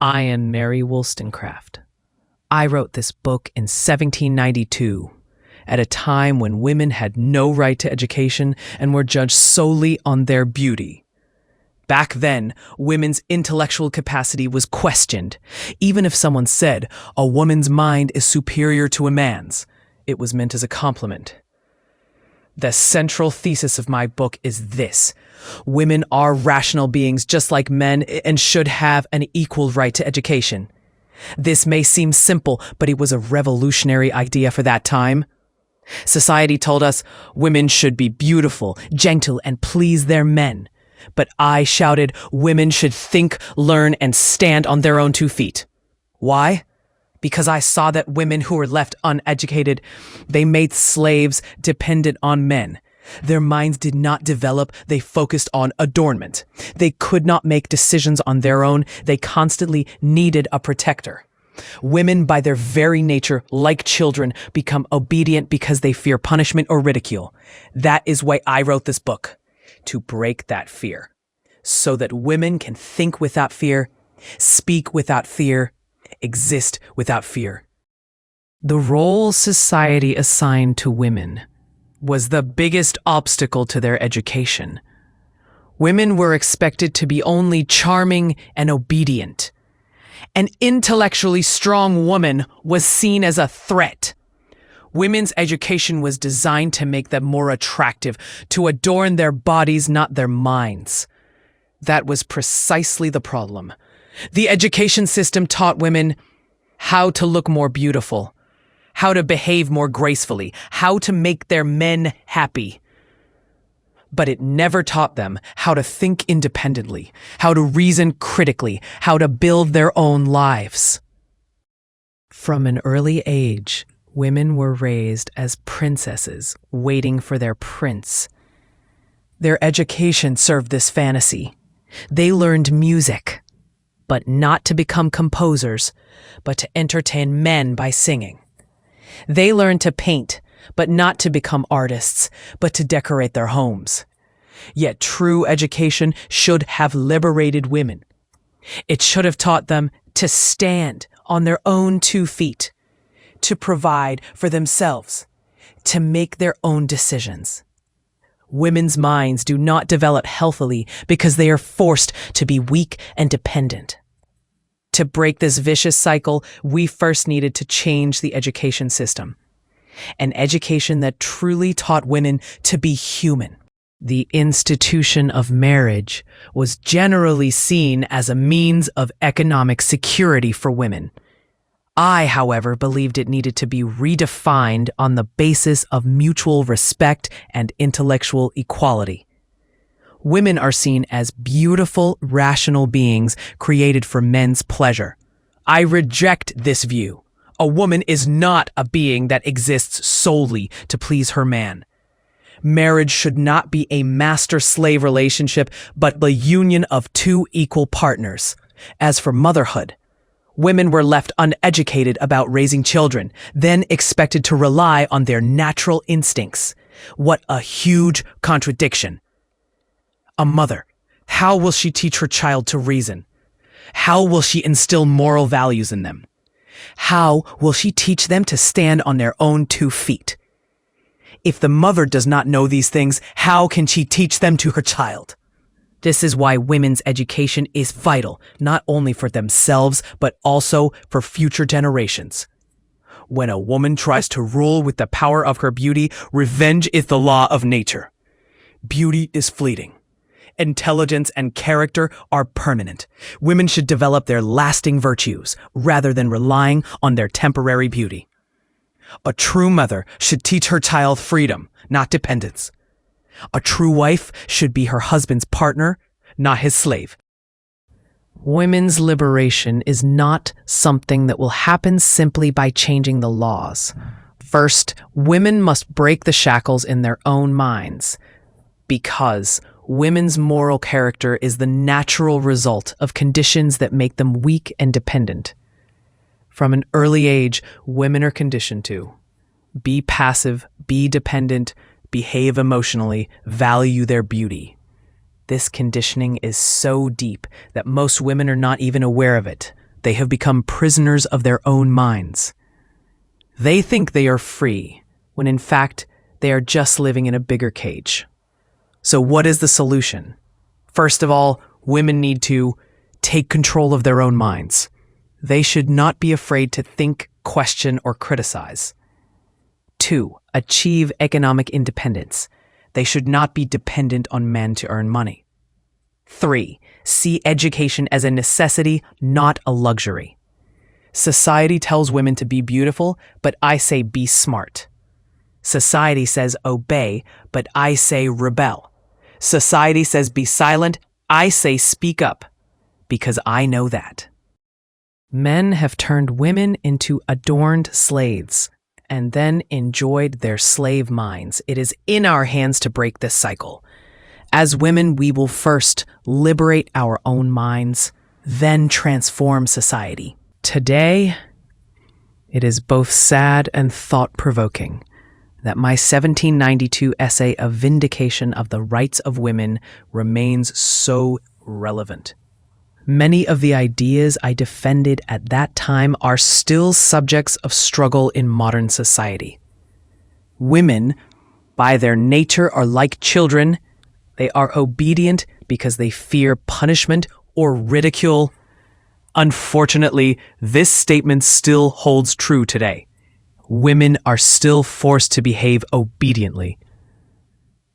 I am Mary Wollstonecraft. I wrote this book in 1792, at a time when women had no right to education and were judged solely on their beauty. Back then, women's intellectual capacity was questioned. Even if someone said, a woman's mind is superior to a man's, it was meant as a compliment. The central thesis of my book is this: women are rational beings just like men and should have an equal right to education. This may seem simple, but it was a revolutionary idea for that time. Society told us women should be beautiful, gentle, and please their men. But I shouted women should think, learn, and stand on their own 2 feet. Why? Because I saw that women who were left uneducated, they made slaves dependent on men. Their minds did not develop, they focused on adornment. They could not make decisions on their own, they constantly needed a protector. Women, by their very nature, like children, become obedient because they fear punishment or ridicule. That is why I wrote this book, to break that fear, so that women can think without fear, speak without fear, exist without fear. The role society assigned to women was the biggest obstacle to their education. Women were expected to be only charming and obedient. An intellectually strong woman was seen as a threat. Women's education was designed to make them more attractive, to adorn their bodies, not their minds. That was precisely the problem. The education system taught women how to look more beautiful, how to behave more gracefully, how to make their men happy. But it never taught them how to think independently, how to reason critically, how to build their own lives. From an early age, women were raised as princesses waiting for their prince. Their education served this fantasy. They learned music, but not to become composers, but to entertain men by singing. They learned to paint, but not to become artists, but to decorate their homes. Yet true education should have liberated women. It should have taught them to stand on their own 2 feet, to provide for themselves, to make their own decisions. Women's minds do not develop healthily because they are forced to be weak and dependent. To break this vicious cycle, we first needed to change the education system. An education that truly taught women to be human. The institution of marriage was generally seen as a means of economic security for women. I, however, believed it needed to be redefined on the basis of mutual respect and intellectual equality. Women are seen as beautiful, rational beings created for men's pleasure. I reject this view. A woman is not a being that exists solely to please her man. Marriage should not be a master-slave relationship, but the union of 2 equal partners. As for motherhood, women were left uneducated about raising children, then expected to rely on their natural instincts. What a huge contradiction. A mother, how will she teach her child to reason? How will she instill moral values in them? How will she teach them to stand on their own 2 feet? If the mother does not know these things, how can she teach them to her child? This is why women's education is vital, not only for themselves, but also for future generations. When a woman tries to rule with the power of her beauty, revenge is the law of nature. Beauty is fleeting. Intelligence and character are permanent. Women should develop their lasting virtues rather than relying on their temporary beauty. A true mother should teach her child freedom, not dependence. A true wife should be her husband's partner, not his slave. Women's liberation is not something that will happen simply by changing the laws. First, women must break the shackles in their own minds, because women's moral character is the natural result of conditions that make them weak and dependent. From an early age, women are conditioned to be passive, be dependent, behave emotionally, value their beauty. This conditioning is so deep that most women are not even aware of it, They have become prisoners of their own minds. They think they are free, when in fact, they are just living in a bigger cage. So what is the solution? First of all, women need to take control of their own minds. They should not be afraid to think, question, or criticize. 2. Achieve economic independence. They should not be dependent on men to earn money. 3. See education as a necessity, not a luxury. Society tells women to be beautiful, but I say be smart. Society says obey, but I say rebel. Society says be silent, I say speak up, because I know that. Men have turned women into adorned slaves and then enjoyed their slave minds. It is in our hands to break this cycle. As women, we will first liberate our own minds, then transform society. Today, it is both sad and thought-provoking that my 1792 essay of Vindication of the Rights of Women remains so relevant. Many of the ideas I defended at that time are still subjects of struggle in modern society. Women, by their nature, are like children. They are obedient because they fear punishment or ridicule. Unfortunately, this statement still holds true today. Women are still forced to behave obediently.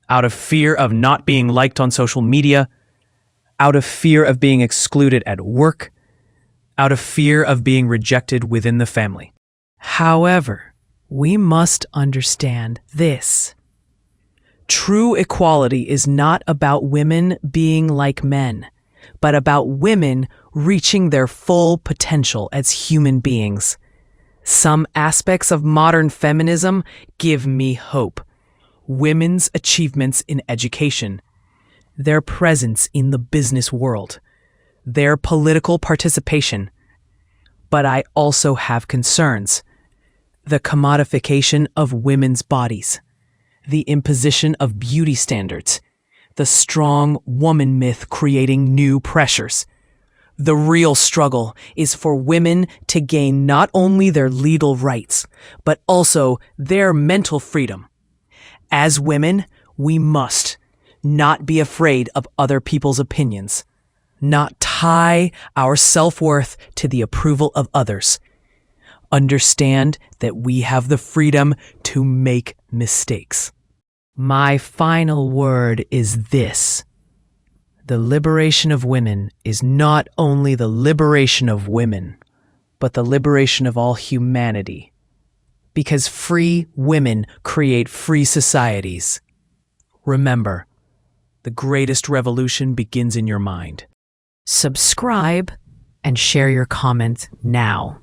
Out of fear of not being liked on social media, out of fear of being excluded at work, out of fear of being rejected within the family. However, we must understand this. True equality is not about women being like men, but about women reaching their full potential as human beings. Some aspects of modern feminism give me hope. Women's achievements in education, their presence in the business world, their political participation. But I also have concerns. The commodification of women's bodies, the imposition of beauty standards, the strong woman myth creating new pressures. The real struggle is for women to gain not only their legal rights, but also their mental freedom. As women, we must not be afraid of other people's opinions, not tie our self-worth to the approval of others. Understand that we have the freedom to make mistakes. My final word is this. The liberation of women is not only the liberation of women, but the liberation of all humanity. Because free women create free societies. Remember, the greatest revolution begins in your mind. Subscribe and share your comment now.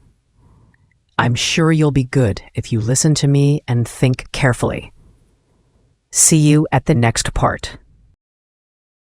I'm sure you'll be good if you listen to me and think carefully. See you at the next part.